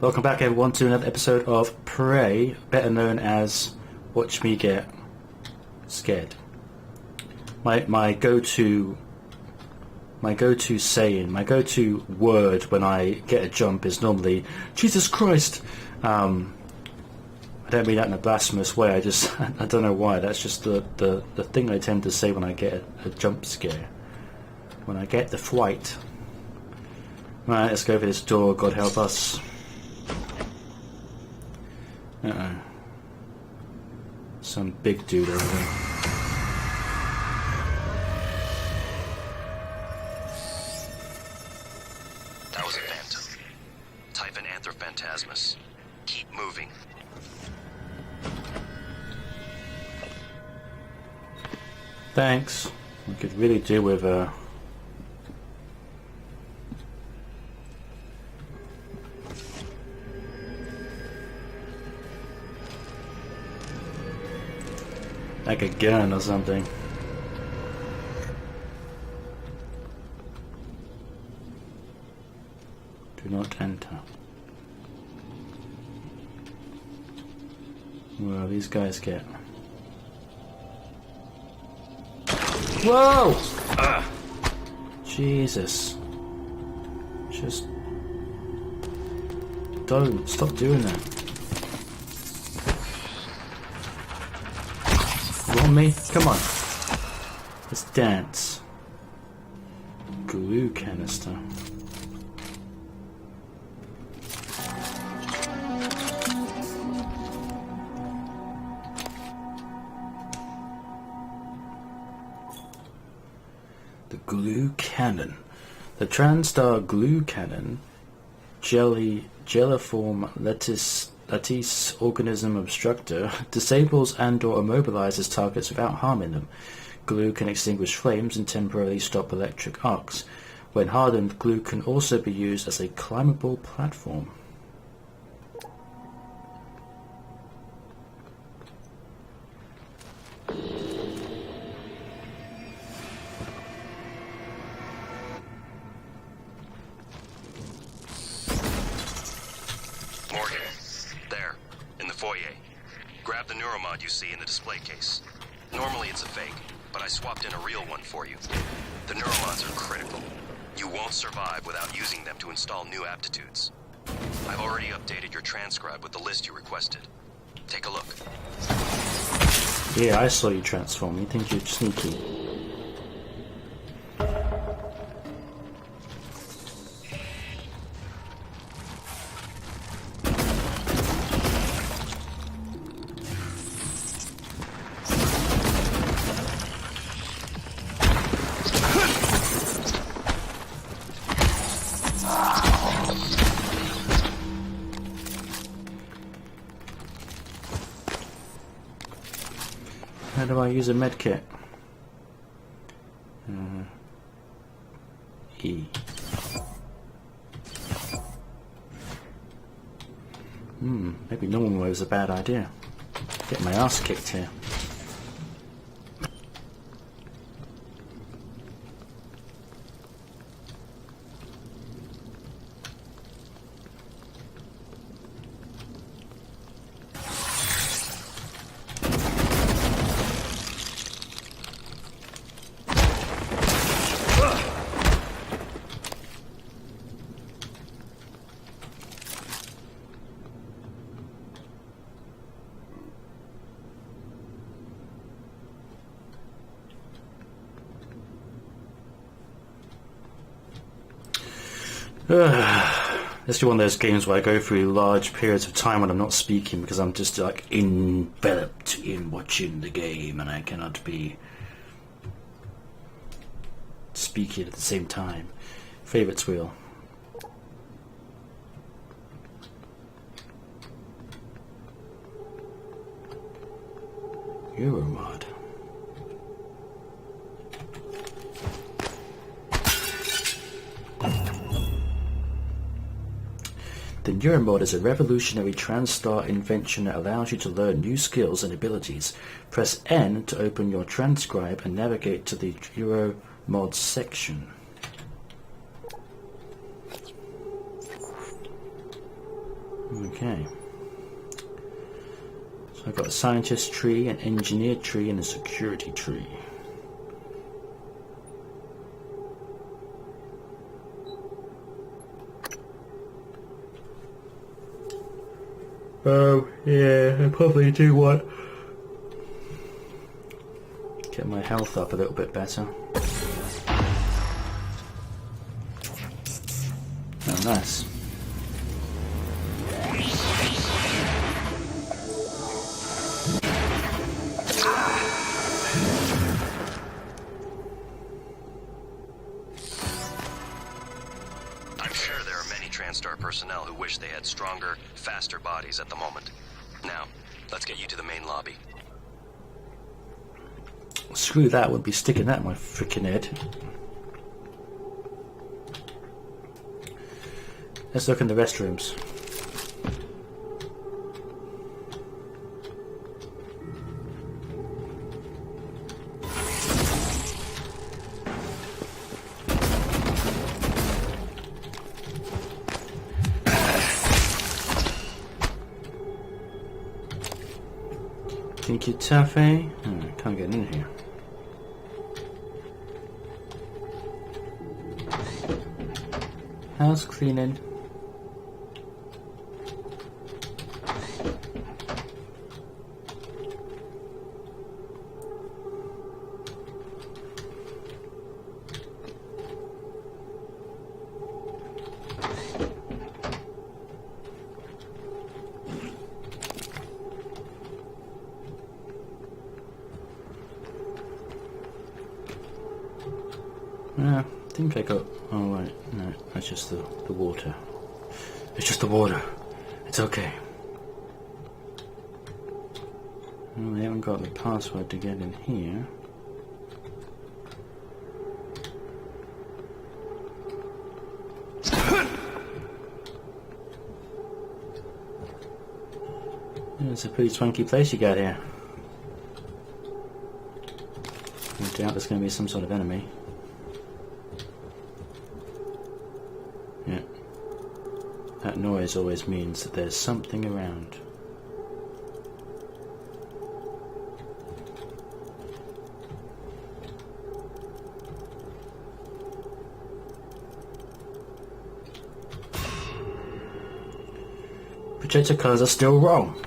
Welcome back everyone to another episode of Prey, better known as Watch Me Get Scared. My go-to saying, my go-to word when I get a jump is normally Jesus Christ. I don't mean that in a blasphemous way. I don't know why. That's just the thing I tend to say when I get a jump scare. When I get the fright. Right, let's go for this door. God help us. Some big dude over there. That was a phantom. Type an Anthrophantasmus. Keep moving. Thanks. We could really do with like a gun or something. Do not enter. Well, these guys get. Whoa! Jesus. Just don't stop doing that. You want me? Come on. Let's dance. Glue canister. The glue cannon. The TranStar glue cannon, jelliform lattice organism obstructor, disables and/or immobilizes targets without harming them. Glue can extinguish flames and temporarily stop electric arcs. When hardened, glue can also be used as a climbable platform. Grab the neuromod you see in the display case. Normally it's a fake, but I swapped in a real one for you. The neuromods are critical. You won't survive without using them to install new aptitudes. I've already updated your transcribe with the list you requested. Take a look. Yeah, I saw you transform. You think you're sneaky. How do I use a medkit? E. Maybe normal mode is a bad idea. Get my ass kicked here. This is one of those games where I go through large periods of time when I'm not speaking because I'm just like enveloped in watching the game and I cannot be speaking at the same time. Favorites wheel. Euromod. The Neuromod is a revolutionary TranStar invention that allows you to learn new skills and abilities. Press N to open your transcribe and navigate to the Neuromod section. Okay. So I've got a scientist tree, an engineer tree, and a security tree. Oh, yeah, I probably do want get my health up a little bit better. Oh, nice. I'm sure there are many TranStar personnel who wish they had stronger, faster bodies at the moment. Now, let's get you to the main lobby. Screw that, I wouldn't be sticking that in my freaking head. Let's look in the restrooms. Think you're tough, eh? Can't get in here. House cleaning. Yeah, I think I got... Oh, right. No, that's just the water. It's just the water. It's okay. Well, we haven't got the password to get in here. Yeah, it's a pretty swanky place you got here. I doubt there's going to be some sort of enemy. Yeah. That noise always means that there's something around. Projector colours are still wrong.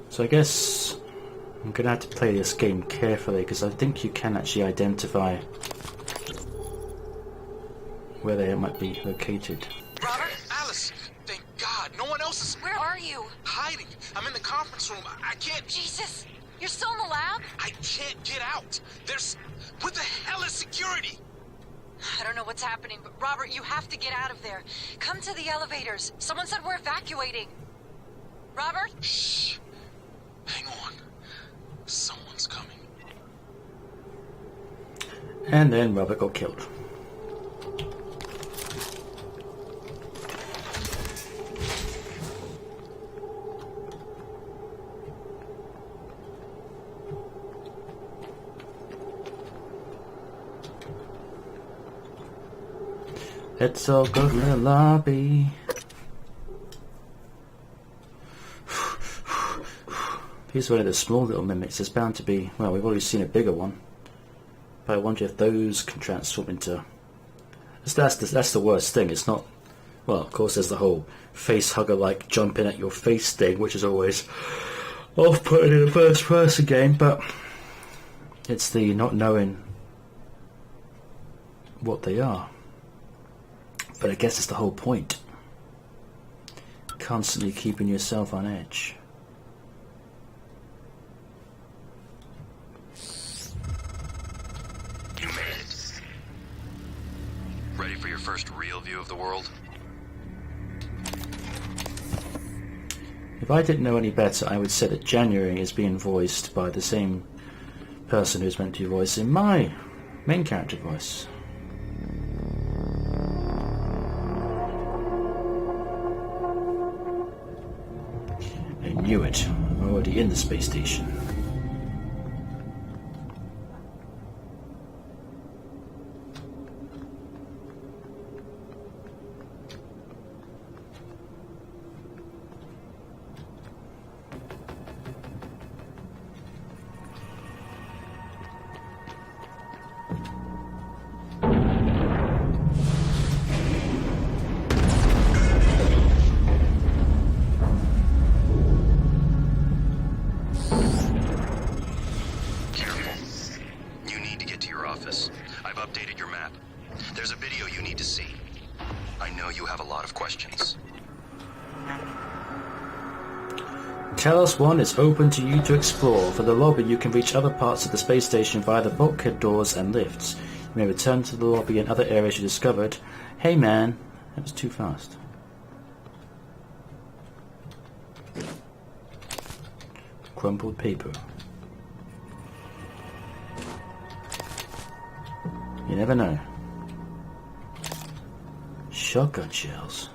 So I guess I'm going to have to play this game carefully because I think you can actually identify where they might be located. Robert? Alice! Thank God! No one else is... Where are you? Hiding! I'm in the conference room. I can't... Jesus! You're still in the lab? I can't get out! There's... What the hell is security? I don't know what's happening, but Robert, you have to get out of there. Come to the elevators. Someone said we're evacuating. Robert? Shh. Hang on. Someone's coming. And then Robert got killed. Let's all go to the lobby. Here's one of the small little mimics. There's bound to be, well, we've already seen a bigger one. But I wonder if those can transform into... That's the worst thing. It's not... Well, of course there's the whole face hugger like jumping at your face thing, which is always off-putting in a first person game, but it's the not knowing what they are. But I guess it's the whole point. Constantly keeping yourself on edge. You made it. Ready for your first real view of the world? If I didn't know any better, I would say that January is being voiced by the same person who's meant to be voicing my main character voice. I knew it. Oh, already in the space station. There's a video you need to see. I know you have a lot of questions. Talos 1 is open to you to explore. For the lobby, you can reach other parts of the space station via the bulkhead doors and lifts. You may return to the lobby and other areas you discovered. Hey man, that was too fast. Crumpled paper. You never know. Shotgun shells.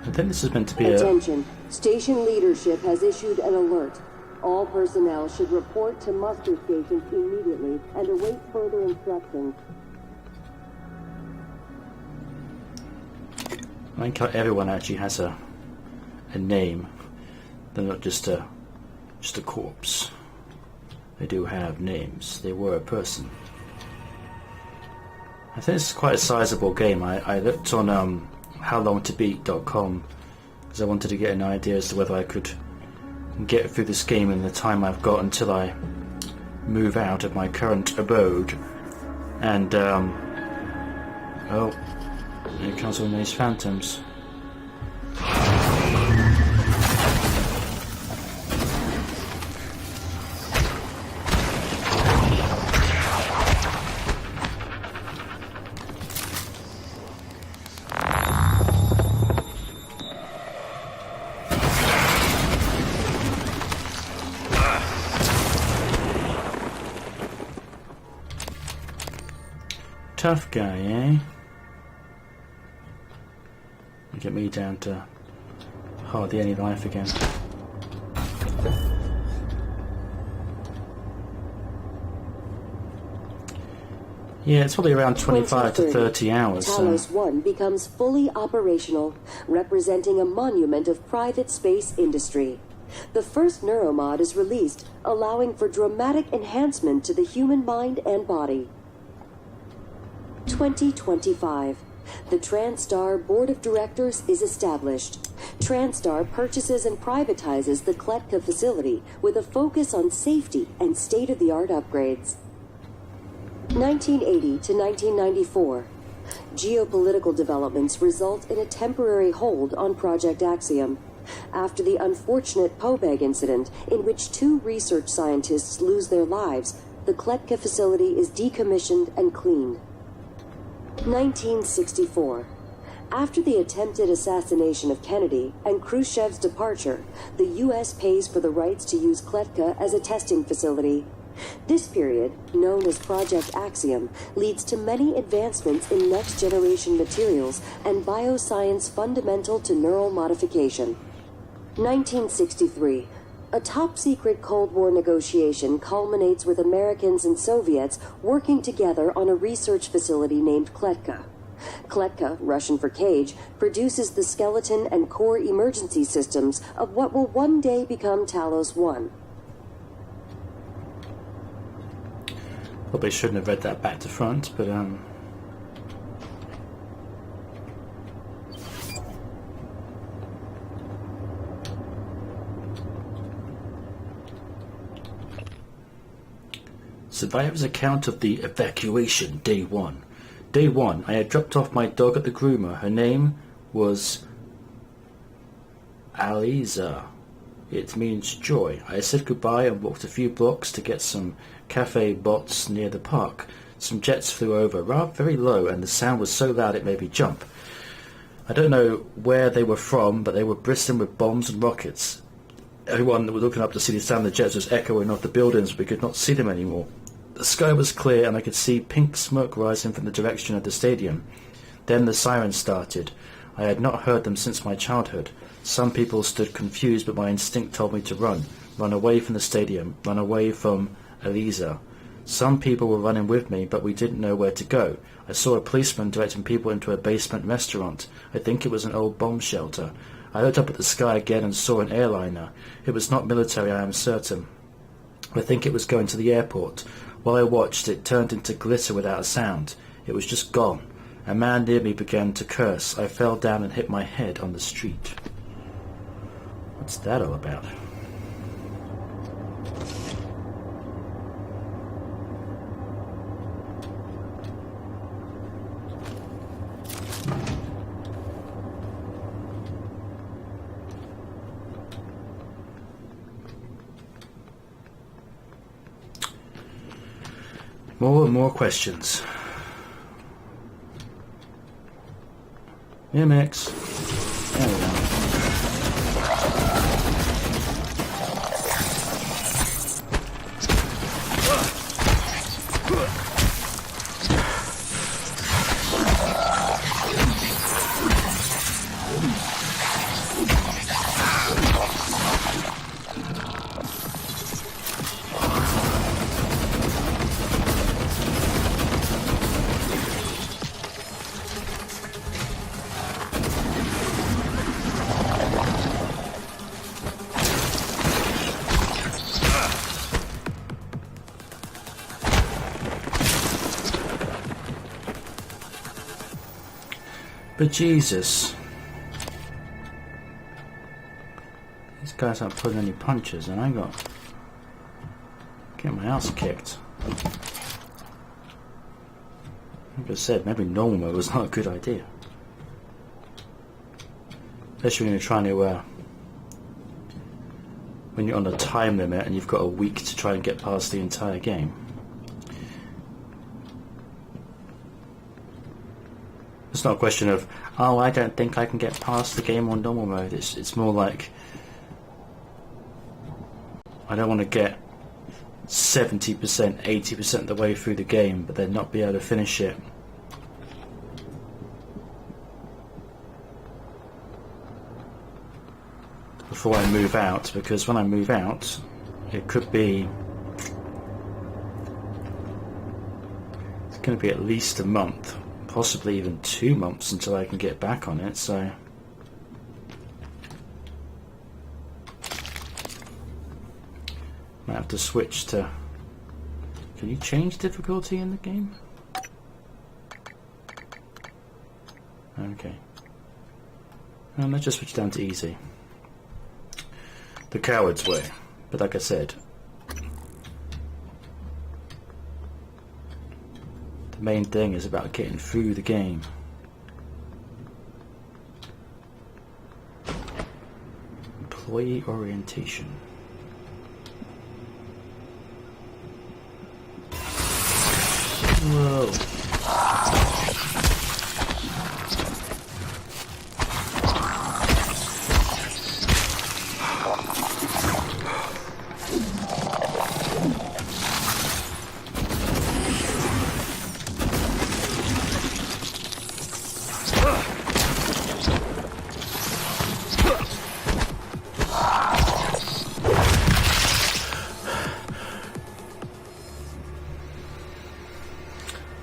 I think this is meant to be Attention. Station leadership has issued an alert. All personnel should report to muster stations immediately and await further instructions. I think how everyone actually has a name. They're not just a corpse. They do have names. They were a person. I think it's quite a sizable game. I looked on howlongtobeat.com because I wanted to get an idea as to whether I could get through this game in the time I've got until I move out of my current abode. And oh, here comes one of these phantoms. Tough guy, eh? Get me down to hardly any life again. Yeah, it's probably around 25 to 30 hours. Talos 1 becomes fully operational, representing a monument of private space industry. The first neuromod is released, allowing for dramatic enhancement to the human mind and body. 2025. The TranStar Board of Directors is established. TranStar purchases and privatizes the Kletka facility with a focus on safety and state-of-the-art upgrades. 1980 to 1994. Geopolitical developments result in a temporary hold on Project Axiom. After the unfortunate Pobeg incident, in which 2 research scientists lose their lives, the Kletka facility is decommissioned and cleaned. 1964. After the attempted assassination of Kennedy and Khrushchev's departure, the U.S. pays for the rights to use Kletka as a testing facility. This period, known as Project Axiom, leads to many advancements in next-generation materials and bioscience fundamental to neural modification. 1963. A top-secret Cold War negotiation culminates with Americans and Soviets working together on a research facility named Kletka. Kletka, Russian for cage, produces the skeleton and core emergency systems of what will one day become Talos 1. Probably shouldn't have read that back to front, but Survivor's account of the evacuation, Day 1. Day 1, I had dropped off my dog at the groomer. Her name was Aliza. It means joy. I said goodbye and walked a few blocks to get some cafe bots near the park. Some jets flew over, rather very low, and the sound was so loud it made me jump. I don't know where they were from, but they were bristling with bombs and rockets. Everyone was looking up to see the sound of the jets was echoing off the buildings. We could not see them anymore. The sky was clear, and I could see pink smoke rising from the direction of the stadium. Then the sirens started. I had not heard them since my childhood. Some people stood confused, but my instinct told me to run. Run away from the stadium. Run away from Eliza. Some people were running with me, but we didn't know where to go. I saw a policeman directing people into a basement restaurant. I think it was an old bomb shelter. I looked up at the sky again and saw an airliner. It was not military, I am certain. I think it was going to the airport. While I watched, it turned into glitter without a sound. It was just gone. A man near me began to curse. I fell down and hit my head on the street. What's that all about? More and more questions. MX. There we go. But Jesus, these guys aren't pulling any punches, and I got getting my ass kicked. Like I said, maybe normal mode was not a good idea, especially when you're trying to when you're on a time limit and you've got a week to try and get past the entire game. It's not a question of, oh, I don't think I can get past the game on normal mode. It's more like, I don't want to get 70%, 80% of the way through the game, but then not be able to finish it. Before I move out, because when I move out, it could be, it's going to be at least a month. Possibly even 2 months until I can get back on it, so might have to switch to. Can you change difficulty in the game? Okay. Let's just switch down to easy. The coward's way. But like I said, the main thing is about getting through the game. Employee orientation. Whoa.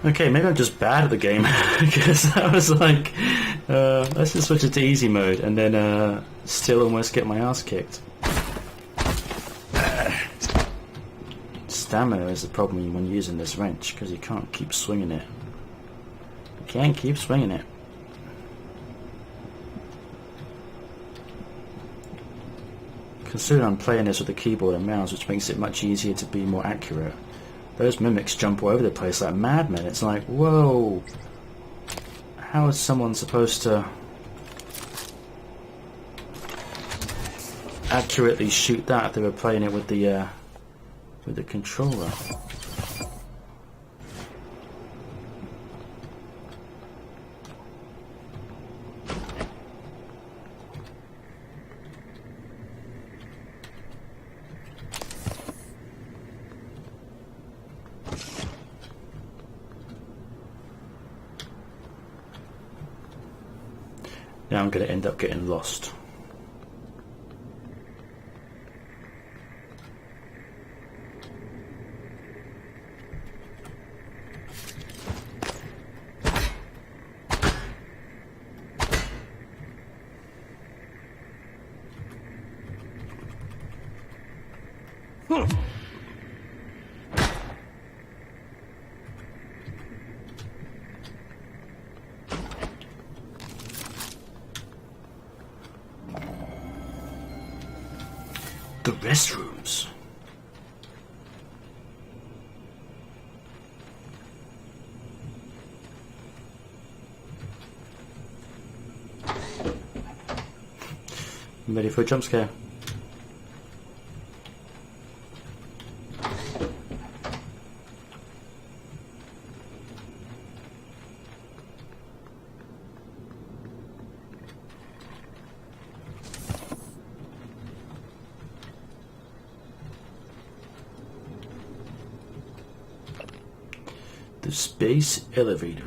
Okay, maybe I'm just bad at the game, because I was like, let's just switch it to easy mode, and then still almost get my ass kicked. Stamina is the problem when using this wrench, because you can't keep swinging it. You can't keep swinging it. Considering I'm playing this with a keyboard and mouse, which makes it much easier to be more accurate. Those mimics jump all over the place like madmen. It's like, whoa! How is someone supposed to accurately shoot that if they were playing it with the controller? Now I'm going to end up getting lost. The restrooms. I'm ready for a jump scare. The space elevator.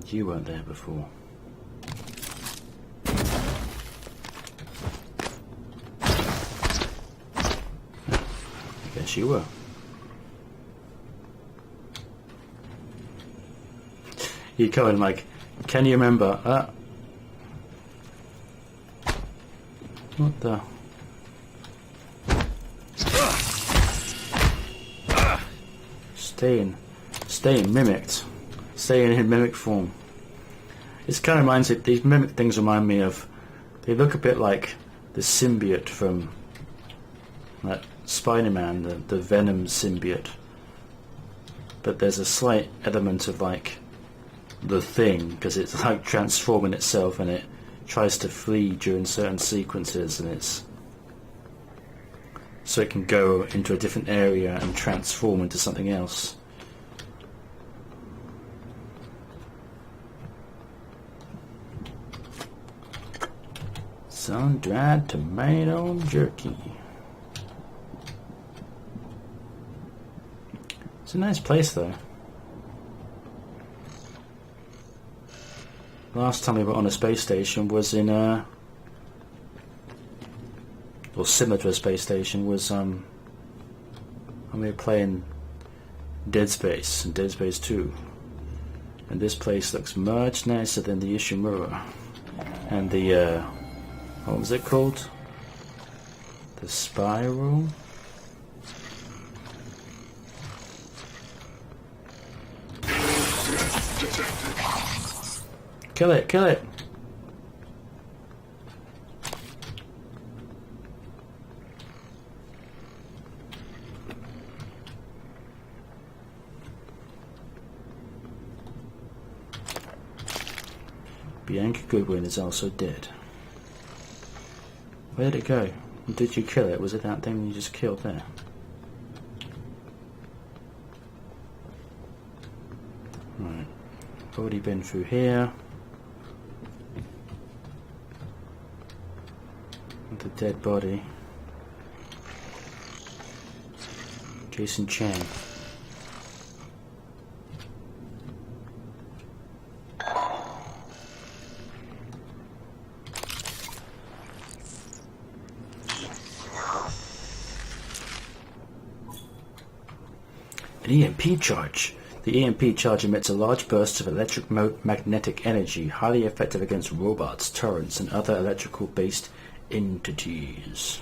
You weren't there before. Yes, you were. You go in like, can you remember? What the? Staying mimicked. Staying in mimic form. It kind of reminds me, these mimic things remind me of, they look a bit like the symbiote from that Spider-Man, the Venom symbiote. But there's a slight element of like the Thing, because it's like transforming itself and it tries to flee during certain sequences, and it's so it can go into a different area and transform into something else. Sun-dried tomato jerky. It's a nice place though. Last time we were on a space station was in or similar to a space station was when we were playing Dead Space and Dead Space 2. And this place looks much nicer than the Ishimura. And the what was it called? The Spiral? Kill it, kill it! Bianca Goodwin is also dead. Where did it go? Did you kill it? Was it that thing you just killed there? Right. Already been through here. The dead body. Jason Chang. An EMP charge. The EMP charge emits a large burst of electromagnetic energy, highly effective against robots, turrets, and other electrical-based entities.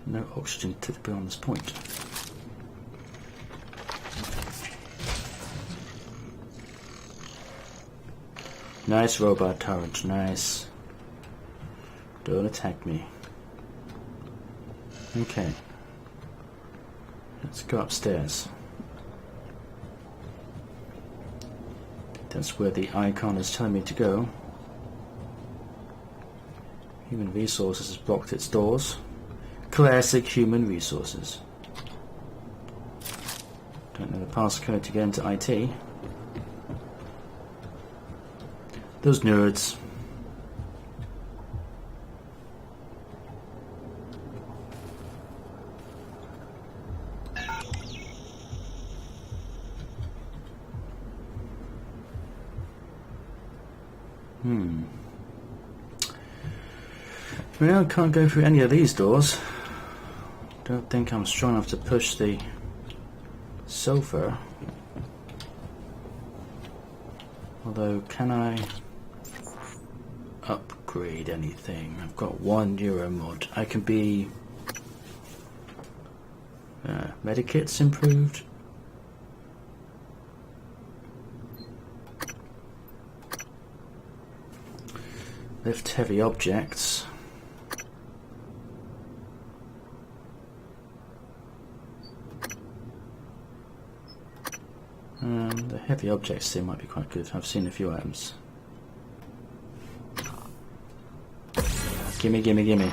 No oxygen typically on this point. Nice robot turret, nice. Don't attack me. Okay. Let's go upstairs. That's where the icon is telling me to go. Human Resources has blocked its doors. Classic Human Resources. Don't know the passcode to get into IT. Those nerds. Well, I can't go through any of these doors. Don't think I'm strong enough to push the sofa. Although, can I upgrade anything? I've got one neuro mod. I can be... medikits improved. Lift heavy objects. The heavy objects thing might be quite good. I've seen a few items. Gimme, gimme, gimme.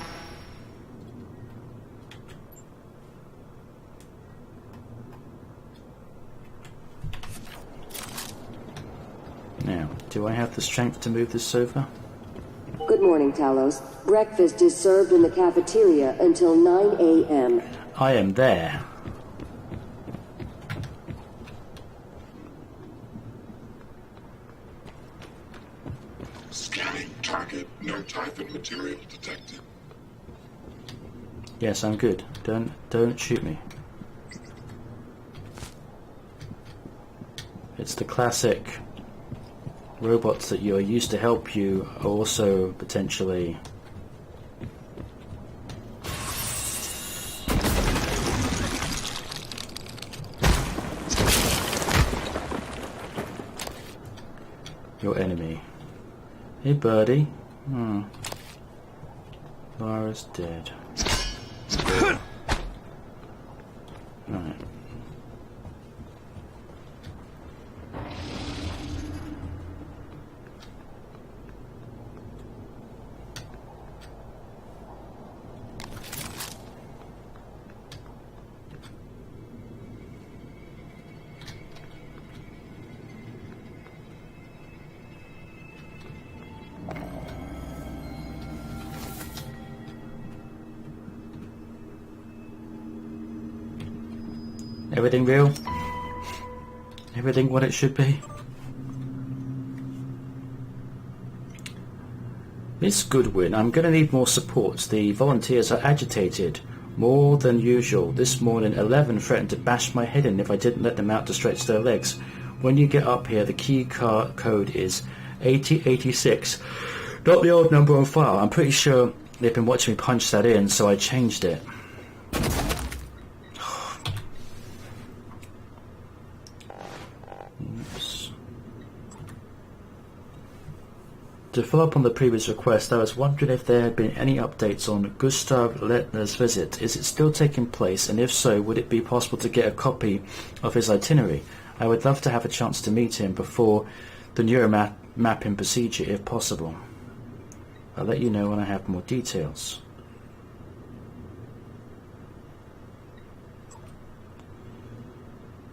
Now, do I have the strength to move this sofa? Good morning, Talos. Breakfast is served in the cafeteria until 9 a.m. I am there. Scanning target. No Typhon material detected. Yes, I'm good. Don't shoot me. It's the classic robots that you are used to help you are also potentially your enemy. Hey, birdie. Lara's dead. Right. Everything real? Everything what it should be? Miss Goodwin, I'm going to need more support. The volunteers are agitated. More than usual. This morning 11 threatened to bash my head in if I didn't let them out to stretch their legs. When you get up here, the key code is 8086. Not the old number on file. I'm pretty sure they've been watching me punch that in, so I changed it. To follow up on the previous request, I was wondering if there had been any updates on Gustav Lettner's visit. Is it still taking place, and if so, would it be possible to get a copy of his itinerary? I would love to have a chance to meet him before the neuromapping procedure, if possible. I'll let you know when I have more details.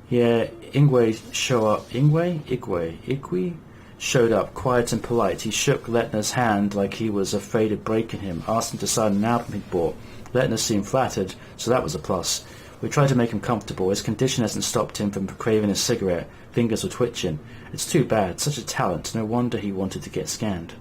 Yeah, Igwe showed up, quiet and polite. He shook Lettner's hand like he was afraid of breaking him, asked him to sign an album he'd bought. Lettner seemed flattered, so that was a plus. We tried to make him comfortable. His condition hasn't stopped him from craving a cigarette. Fingers were twitching. It's too bad. Such a talent. No wonder he wanted to get scanned.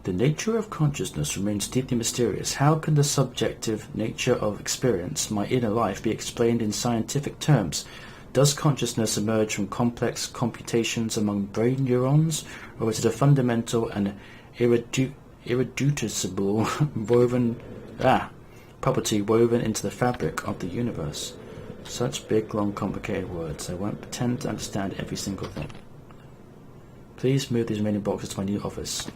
The nature of consciousness remains deeply mysterious. How can the subjective nature of experience, my inner life, be explained in scientific terms? Does consciousness emerge from complex computations among brain neurons, or is it a fundamental and irreducible property woven into the fabric of the universe? Such big, long, complicated words. I won't pretend to understand every single thing. Please move these remaining boxes to my new office.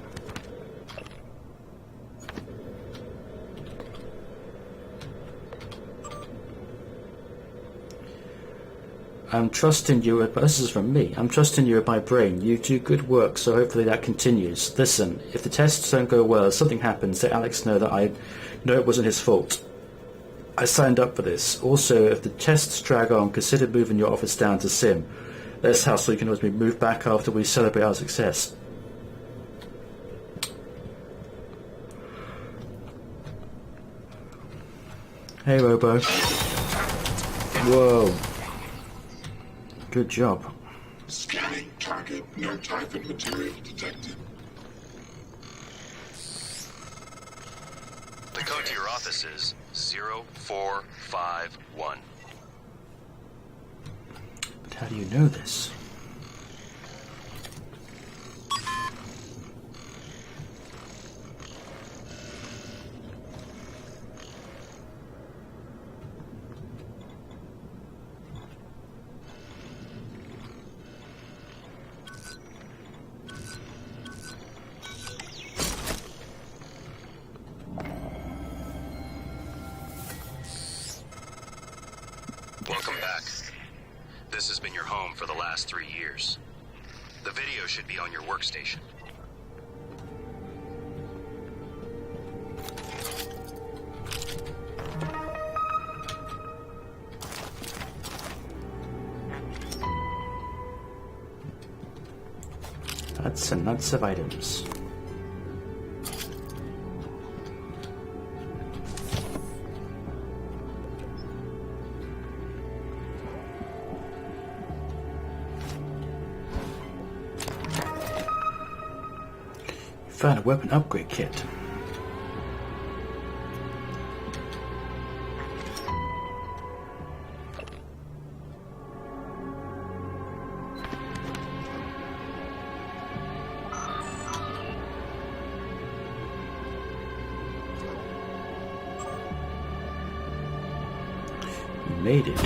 I'm trusting you with... This is from me. I'm trusting you with my brain. You do good work, so hopefully that continues. Listen, if the tests don't go well, if something happens, let Alex know that I know it wasn't his fault. I signed up for this. Also, if the tests drag on, consider moving your office down to Sim. This house so you can always be moved back after we celebrate our success. Hey, Robo. Whoa. Good job. Scanning target. No Typhon material detected. The code to your office is 0451. But how do you know this? Welcome back. This has been your home for the last 3 years. The video should be on your workstation. That's a nuts of items. Found a weapon upgrade kit. You made it.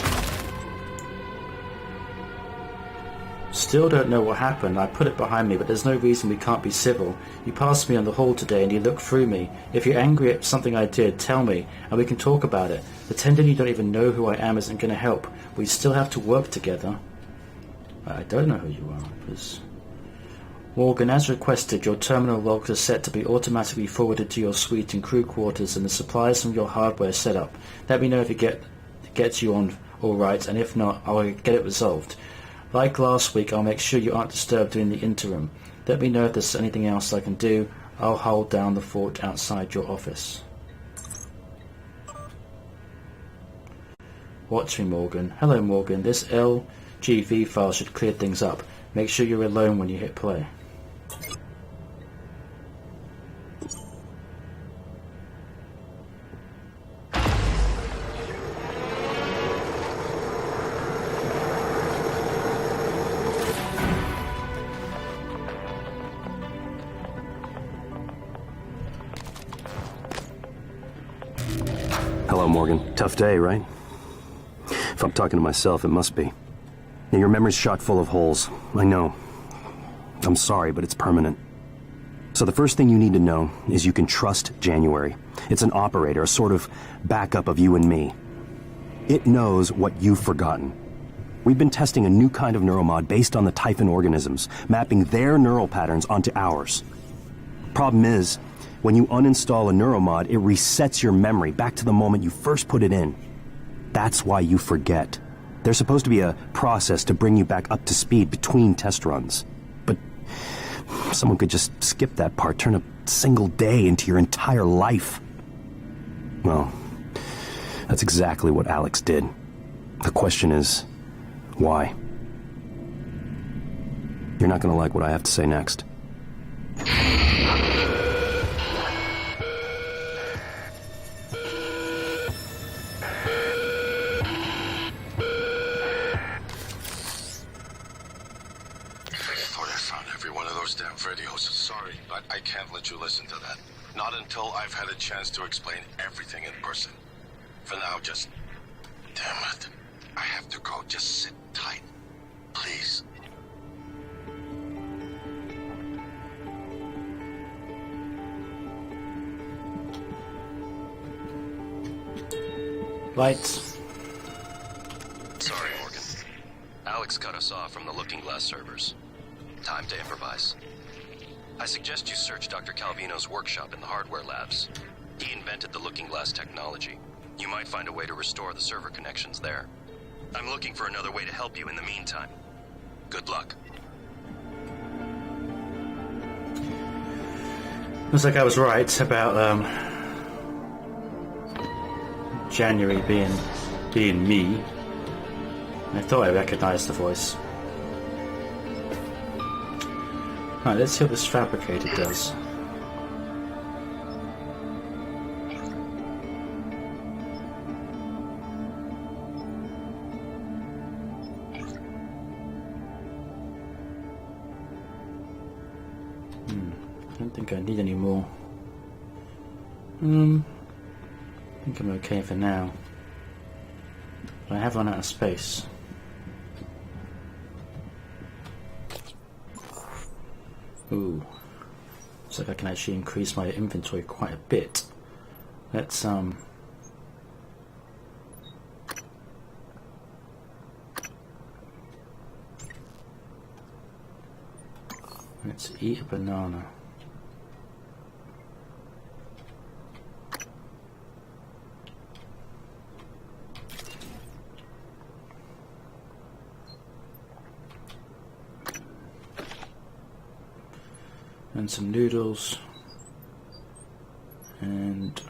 Still don't know what happened. I put it behind me, but there's no reason we can't be civil. You passed me on the hall today and you looked through me. If you're angry at something I did, tell me, and we can talk about it. Pretending you don't even know who I am isn't going to help. We still have to work together. I don't know who you are, because... Morgan, as requested, your terminal logs are set to be automatically forwarded to your suite and crew quarters and the supplies from your hardware setup. Let me know if it gets you on all right, and if not, I'll get it resolved. Like last week, I'll make sure you aren't disturbed during the interim. Let me know if there's anything else I can do. I'll hold down the fort outside your office. Watch me, Morgan. Hello, Morgan. This LGV file should clear things up. Make sure you're alone when you hit play. Hello, Morgan. Tough day, right? If I'm talking to myself, it must be. Now, your memory's shot full of holes. I know. I'm sorry, but it's permanent. So the first thing you need to know is you can trust January. It's an operator, a sort of backup of you and me. It knows what you've forgotten. We've been testing a new kind of neuromod based on the Typhon organisms, mapping their neural patterns onto ours. Problem is, when you uninstall a neuromod, it resets your memory back to the moment you first put it in. That's why you forget. There's supposed to be a process to bring you back up to speed between test runs. But someone could just skip that part, turn a single day into your entire life. Well, that's exactly what Alex did. The question is, why? You're not going to like what I have to say next. Sorry, but I can't let you listen to that. Not until I've had a chance to explain everything in person. For now, just... Damn it. I have to go. Just sit tight. Please. Lights. Sorry, Morgan. Alex cut us off from the Looking Glass servers. Time to improvise. I suggest you search Dr. Calvino's workshop in the hardware labs. He invented the Looking Glass technology. You might find a way to restore the server connections there. I'm looking for another way to help you in the meantime. Good luck. Looks like I was right about January being me. I thought I recognized the voice. Alright, let's see what this fabricator does. I don't think I need any more. I think I'm okay for now. But I have run out of space. Ooh. Looks like I can actually increase my inventory quite a bit. Let's let's eat a banana. And some noodles and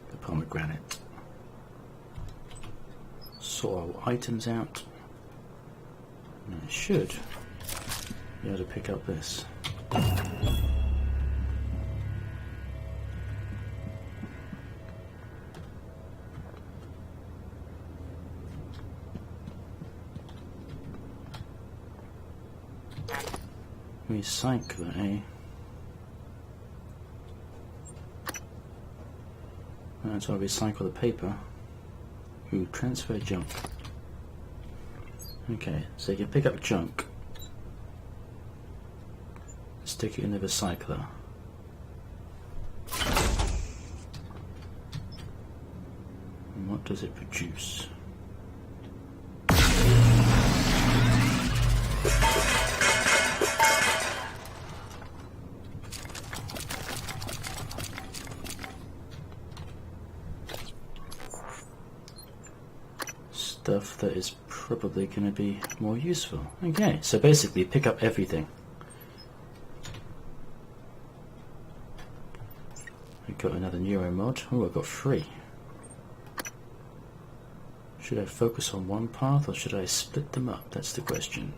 the pomegranate. Sort our items out. And I should be able to pick up this. Recycler, eh? That's why I recycle the paper. Ooh, transfer junk. Okay, so you can pick up junk, stick it in the recycler. And what does it produce? Stuff that is probably going to be more useful. Okay, so basically pick up everything. I got another neuro mod. Oh, I got 3. Should I focus on one path or should I split them up? That's the question.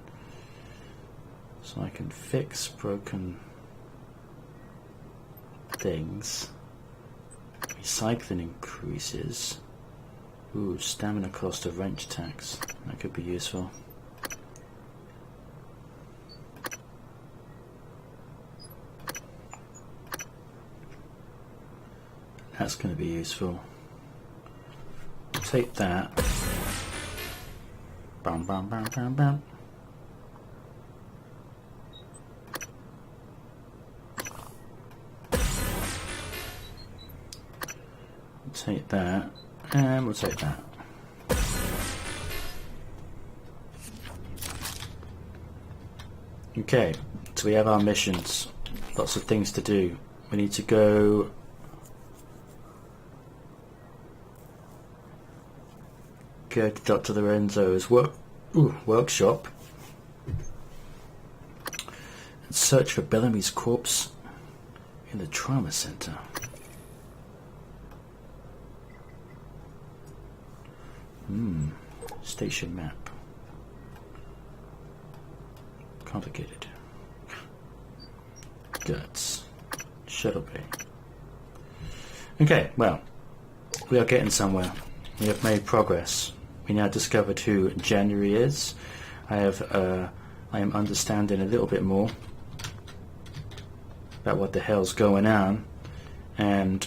So I can fix broken things. Recycling increases. Ooh, stamina cost of wrench tax. That could be useful. That's going to be useful. Take that. Bam, bam, bam, bam, bam. Take that. And we'll take that. Okay, so we have our missions. Lots of things to do. We need to go to Dr. Lorenzo's workshop and search for Bellamy's corpse in the trauma center. Station map. Complicated. Guts. Shuttle bay. Okay, well, we are getting somewhere. We have made progress. We now discovered who January is. I am understanding a little bit more about what the hell's going on, and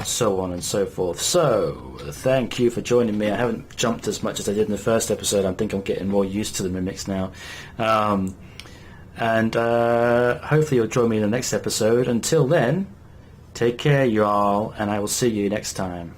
so on and so forth. So, thank you for joining me. I haven't jumped as much as I did in the first episode. I think I'm getting more used to the mimics now. And hopefully you'll join me in the next episode. Until then, take care, y'all, and I will see you next time.